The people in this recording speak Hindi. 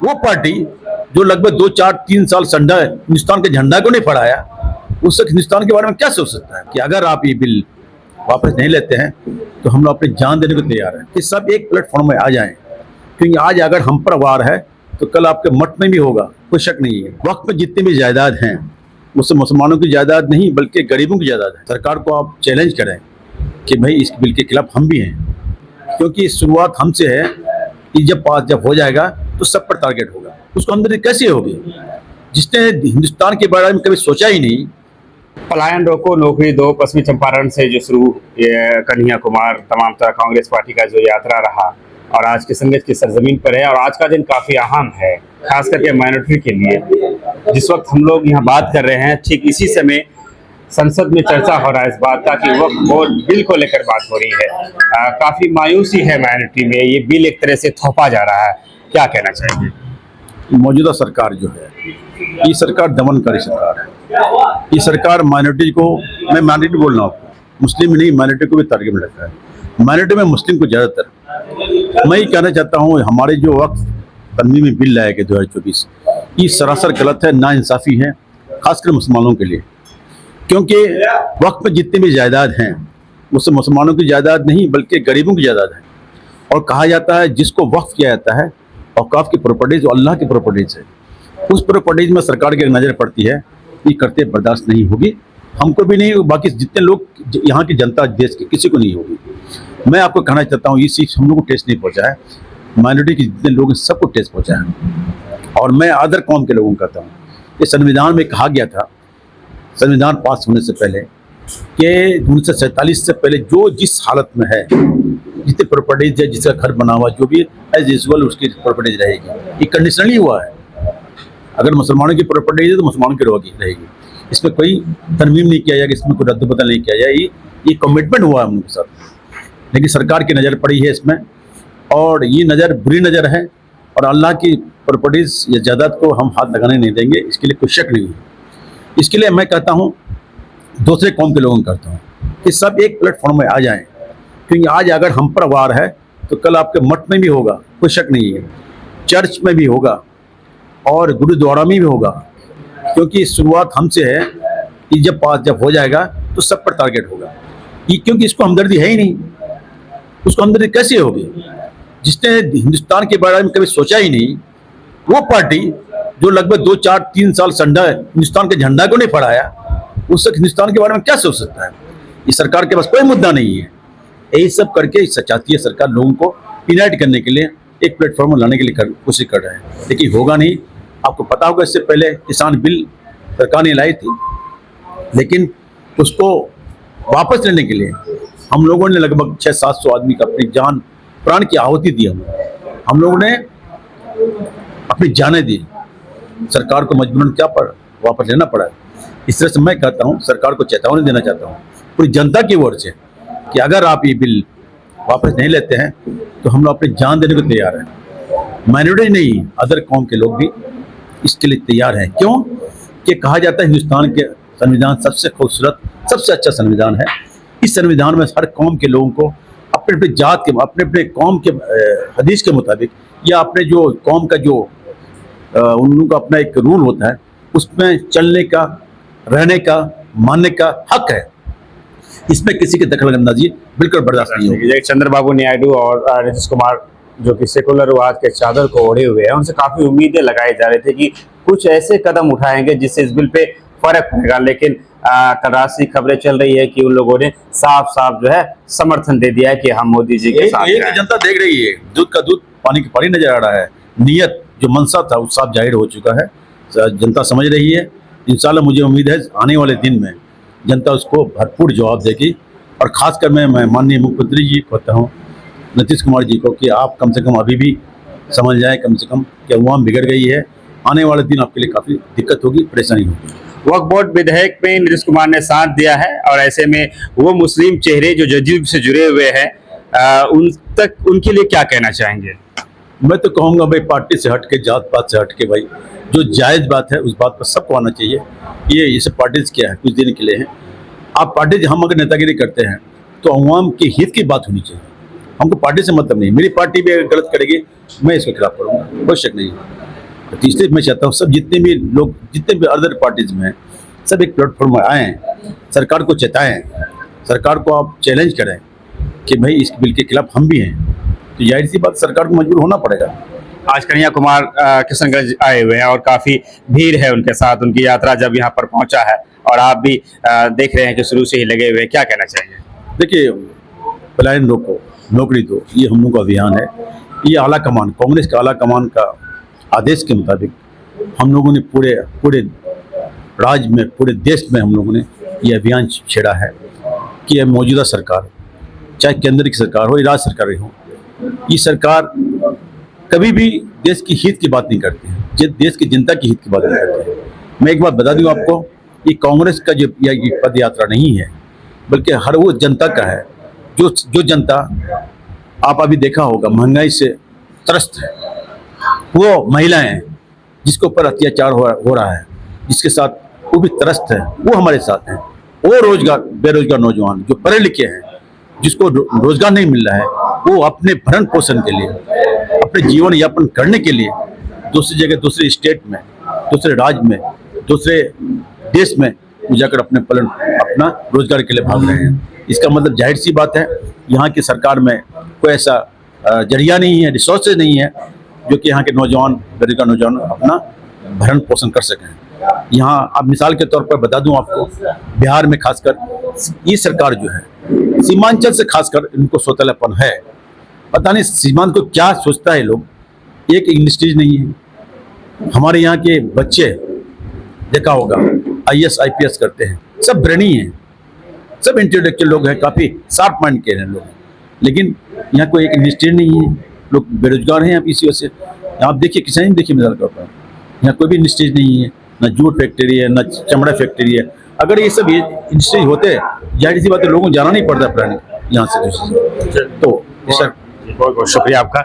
वो पार्टी जो लगभग 2 4 3 साल हिंदुस्तान के झंडा को नहीं फहराया, उससे हिंदुस्तान के बारे में क्या सोच सकता है कि अगर आप ये बिल वापस नहीं लेते हैं तो हम लोग अपनी जान देने को तैयार हैं कि सब एक प्लेटफॉर्म में आ जाएं, क्योंकि आज अगर हम पर वार है तो कल आपके मठ में भी होगा, कोई शक नहीं है। वक्त में जितनी भी जायदाद हैं उससे मुसलमानों की जायदाद नहीं बल्कि गरीबों की जायदाद है। सरकार को आप चैलेंज करें कि भाई इस बिल के खिलाफ हम भी हैं, क्योंकि शुरुआत हमसे है कि जब हो जाएगा तो सब पर टारगेट होगा। उसको आमदनी कैसे होगी जिसने हिंदुस्तान के बारे में कभी सोचा ही नहीं। पलायन रोको नौकरी दो, पश्चिमी चंपारण से जो शुरू कन्हैया कुमार तमाम तरह कांग्रेस पार्टी का जो यात्रा रहा और आज की संगत की सरजमीन पर है, और आज का दिन काफी अहम है खास करके माइनॉरिटी के लिए। जिस वक्त हम लोग यहाँ बात कर रहे हैं ठीक इसी समय संसद में चर्चा हो रहा है इस बात का कि वक्फ बोर्ड बिल को लेकर बात हो रही है। काफी मायूसी है माइनॉरिटी में, ये बिल एक तरह से थोपा जा रहा है, क्या कहना चाहेंगे? मौजूदा सरकार जो है ये सरकार दमनकारी सरकार है। ये सरकार माइनॉरिटी को, मैं माइनॉरिटी बोल रहा हूँ, मुस्लिम नहीं माइनॉरिटी को भी टारगेट में रखा है। माइनॉरिटी में मुस्लिम को ज़्यादातर। मैं ये कहना चाहता हूँ हमारे जो वक्त तरमीमी बिल लाया गया 2024 ये सरासर गलत है, नाइंसाफ़ी है खासकर मुसलमानों के लिए, क्योंकि वक्त में जितनी भी जायदाद हैं उससे मुसलमानों की जायदाद नहीं बल्कि गरीबों की जायदाद है। और कहा जाता है जिसको वक्फ किया जाता है औकाफ की प्रॉपर्टीज अल्लाह की प्रॉपर्टीज है, उस प्रॉपर्टीज में सरकार की नज़र पड़ती है, ये करते बर्दाश्त नहीं होगी, हमको भी नहीं, बाकी जितने लोग यहाँ की जनता देश के किसी को नहीं होगी। मैं आपको कहना चाहता हूँ ये सिर्फ हम लोग को टेस्ट नहीं पहुँचा है, माइनॉरिटी के जितने लोग हैं सबको टेस्ट पहुँचा है। और मैं अदर कौम के लोगों को कहता हूँ, ये संविधान में कहा गया था संविधान पास होने से पहले कि 1947 से पहले जो जिस हालत में है, जितने प्रॉपर्टीज है, जिसका घर बना हुआ जो भी एज यूजुअल उसकी प्रॉपर्टीज रहेगी। ये कंडीशनली हुआ है, अगर मुसलमानों की प्रॉपर्टीज है तो मुसलमानों की रहेगी, इसमें कोई तरमीम नहीं किया जाएगा, इसमें कोई रद्द बदल नहीं किया जाए। ये कमिटमेंट हुआ है हम लोग के साथ, लेकिन सरकार की नज़र पड़ी है इसमें, और ये नज़र बुरी नज़र है, और अल्लाह की प्रॉपर्टीज या जायदाद को हम हाथ लगाने नहीं देंगे, इसके लिए कोई शक नहीं है। इसके लिए मैं कहता हूँ दूसरे कौम के लोगों को कहता हूँ कि सब एक प्लेटफॉर्म में आ जाएं, क्योंकि आज अगर हम पर वार है तो कल आपके मठ में भी होगा, कोई शक नहीं है, चर्च में भी होगा और गुरुद्वारा में भी होगा, क्योंकि शुरुआत हमसे है कि जब हो जाएगा तो सब पर टारगेट होगा। ये क्योंकि इसको हमदर्दी है ही नहीं, उसको हमदर्दी कैसे होगी जिसने हिंदुस्तान के बारे में कभी सोचा ही नहीं। वो पार्टी जो लगभग 2 4 3 साल हिंदुस्तान के झंडा को नहीं फहराया, उससे हिंदुस्तान के बारे में क्या सोच सकता है। इस सरकार के पास कोई मुद्दा नहीं है, यही सब करके चाहती है सरकार लोगों को यूनाइट करने के लिए, एक प्लेटफॉर्म में लाने के लिए कोशिश कर रहे हैं, लेकिन होगा नहीं। आपको पता होगा इससे पहले किसान बिल सरकार ने लाई थी, लेकिन उसको वापस लेने के लिए हम लोगों ने लगभग 600-700 आदमी का अपनी जान प्राण की आहुति दी। हम लोगों ने अपनी जानें दी, सरकार को मजबूरन क्या पर वापस लेना पड़ा। इस तरह से मैं कहता हूँ सरकार को चेतावनी देना चाहता हूँ पूरी जनता की ओर से कि अगर आप ये बिल वापस नहीं लेते हैं तो हम लोग अपनी जान देने को तैयार हैं। माइनॉरिटी नहीं, अदर कौम के लोग भी इसके लिए तैयार हैं। क्यों कि कहा जाता है हिंदुस्तान के संविधान सबसे खूबसूरत सबसे अच्छा संविधान है। इस संविधान में हर कौम के लोगों को अपने अपने जात के, अपने अपने कौम के हदीस के मुताबिक या अपने जो कौम का जो उन लोगों का अपना एक रूल होता है उसमें चलने का, रहने का, मानने का हक है। इसमें किसी की दखलअंदाजी बिल्कुल बर्दाश्त नहीं होगी। चंद्रबाबू नायडू और नीतीश कुमार जो कि सेकुलरवाद के चादर को ओढ़े हुए हैं, उनसे काफी उम्मीदें लगाई जा रही थी कि कुछ ऐसे कदम उठाएंगे जिससे इस बिल पे फर्क पड़ेगा, लेकिन कराची खबरें चल रही है कि उन लोगों ने साफ साफ जो है समर्थन दे दिया है कि हम मोदी जी के साथ हैं। जनता देख रही है, दूध का दूध पानी का पानी नजर आ रहा है। नियत जो मनसा था वो साफ जाहिर हो चुका है, जनता समझ रही है। इंशाल्लाह मुझे उम्मीद है आने वाले दिन में जनता उसको भरपूर जवाब देगी। और खासकर मैं माननीय मुख्यमंत्री जी को कहता हूँ, नीतीश कुमार जी को, कि आप कम से कम अभी भी समझ जाएं कम से कम कि अवाम बिगड़ गई है। आने वाले दिन आपके लिए काफ़ी दिक्कत होगी, परेशानी होगी। वक्फ बोर्ड विधेयक में नीतीश कुमार ने साथ दिया है, और ऐसे में वो मुस्लिम चेहरे जो जदयू से जुड़े हुए हैं उनके लिए क्या कहना चाहेंगे? मैं तो कहूँगा भाई पार्टी से हट के, जात पात से हट के, भाई जो जायज़ बात है उस बात पर सबको आना चाहिए। ये सब पार्टीज क्या है, कुछ दिन के लिए हैं। आप पार्टी हम अगर नेतागिरी करते हैं तो अवाम के हित की बात होनी चाहिए। हमको पार्टी से मतलब नहीं, मेरी पार्टी भी अगर गलत करेगी मैं इसके खिलाफ करूँगा, कोई शक नहीं है। तो इसलिए मैं चाहता हूँ सब जितने भी लोग, जितने भी अदर पार्टीज में हैं, सब एक प्लेटफॉर्म में आएँ, सरकार को चेताएं, सरकार को आप चैलेंज करें कि भाई इस बिल के खिलाफ हम भी हैं। तो जाहिर सी बात सरकार को मजबूर होना पड़ेगा। आज कन्हैया कुमार किशनगंज आए हुए हैं और काफी भीड़ है उनके साथ, उनकी यात्रा जब यहाँ पर पहुंचा है और आप भी देख रहे हैं कि शुरू से ही लगे हुए हैं, क्या कहना चाहिए? देखिए, पलायन रोको नौकरी दो, ये हम लोग का अभियान है। ये आला कमान, कांग्रेस का आला कमान का आदेश के मुताबिक हम लोगों ने पूरे राज्य में, पूरे देश में हम लोगों ने ये अभियान छेड़ा है कि यह मौजूदा सरकार, चाहे केंद्र की सरकार हो या राज्य सरकार हो, ये सरकार कभी भी देश की हित की बात नहीं करती है, देश की जनता की हित की बात नहीं करती है। मैं एक बात बता दूं आपको, ये कांग्रेस का जो ये पद यात्रा नहीं है, बल्कि हर वो जनता का है जो जनता, आप अभी देखा होगा, महंगाई से त्रस्त है, वो महिलाएं हैं जिसके ऊपर अत्याचार हो रहा है, जिसके साथ वो भी त्रस्त है, वो हमारे साथ हैं। वो बेरोजगार नौजवान जो पढ़े लिखे हैं, जिसको रोजगार नहीं मिल रहा है, वो अपने भरण पोषण के लिए, अपने जीवन यापन करने के लिए दूसरी जगह, दूसरे स्टेट में, दूसरे राज्य में, दूसरे देश में जाकर अपना रोजगार के लिए भाग रहे हैं। इसका मतलब जाहिर सी बात है, यहाँ की सरकार में कोई ऐसा जरिया नहीं है, रिसोर्सेज नहीं है जो कि यहाँ के नौजवान, बेरोजगार नौजवान अपना भरण पोषण कर सकें। यहाँ अब मिसाल के तौर पर बता दूं आपको, बिहार में खासकर ये सरकार जो है, सीमांचल से खासकर इनको सौतेलापन है। पता नहीं सीमांत को क्या सोचता है लोग, एक इंडस्ट्रीज नहीं है। हमारे यहाँ के बच्चे देखा होगा IAS IPS करते हैं, सब ब्रेनी हैं, सब इंटेलेक्चुअल लोग हैं, काफ़ी शार्प माइंड के हैं लोग, लेकिन यहाँ कोई एक इंडस्ट्री नहीं है, लोग बेरोजगार हैं। आप इसी वजह से आप देखिए, किसान ही देखिए, मिसाल के तौर पर यहाँ कोई भी इंडस्ट्रीज नहीं है, ना जूट फैक्ट्री है, ना चमड़ा फैक्ट्री है। अगर ये सब इंडस्ट्री होते, जाहिर सी बात है लोगों को जाना नहीं पड़ता पुराने यहाँ से। तो बहुत बहुत शुक्रिया आपका।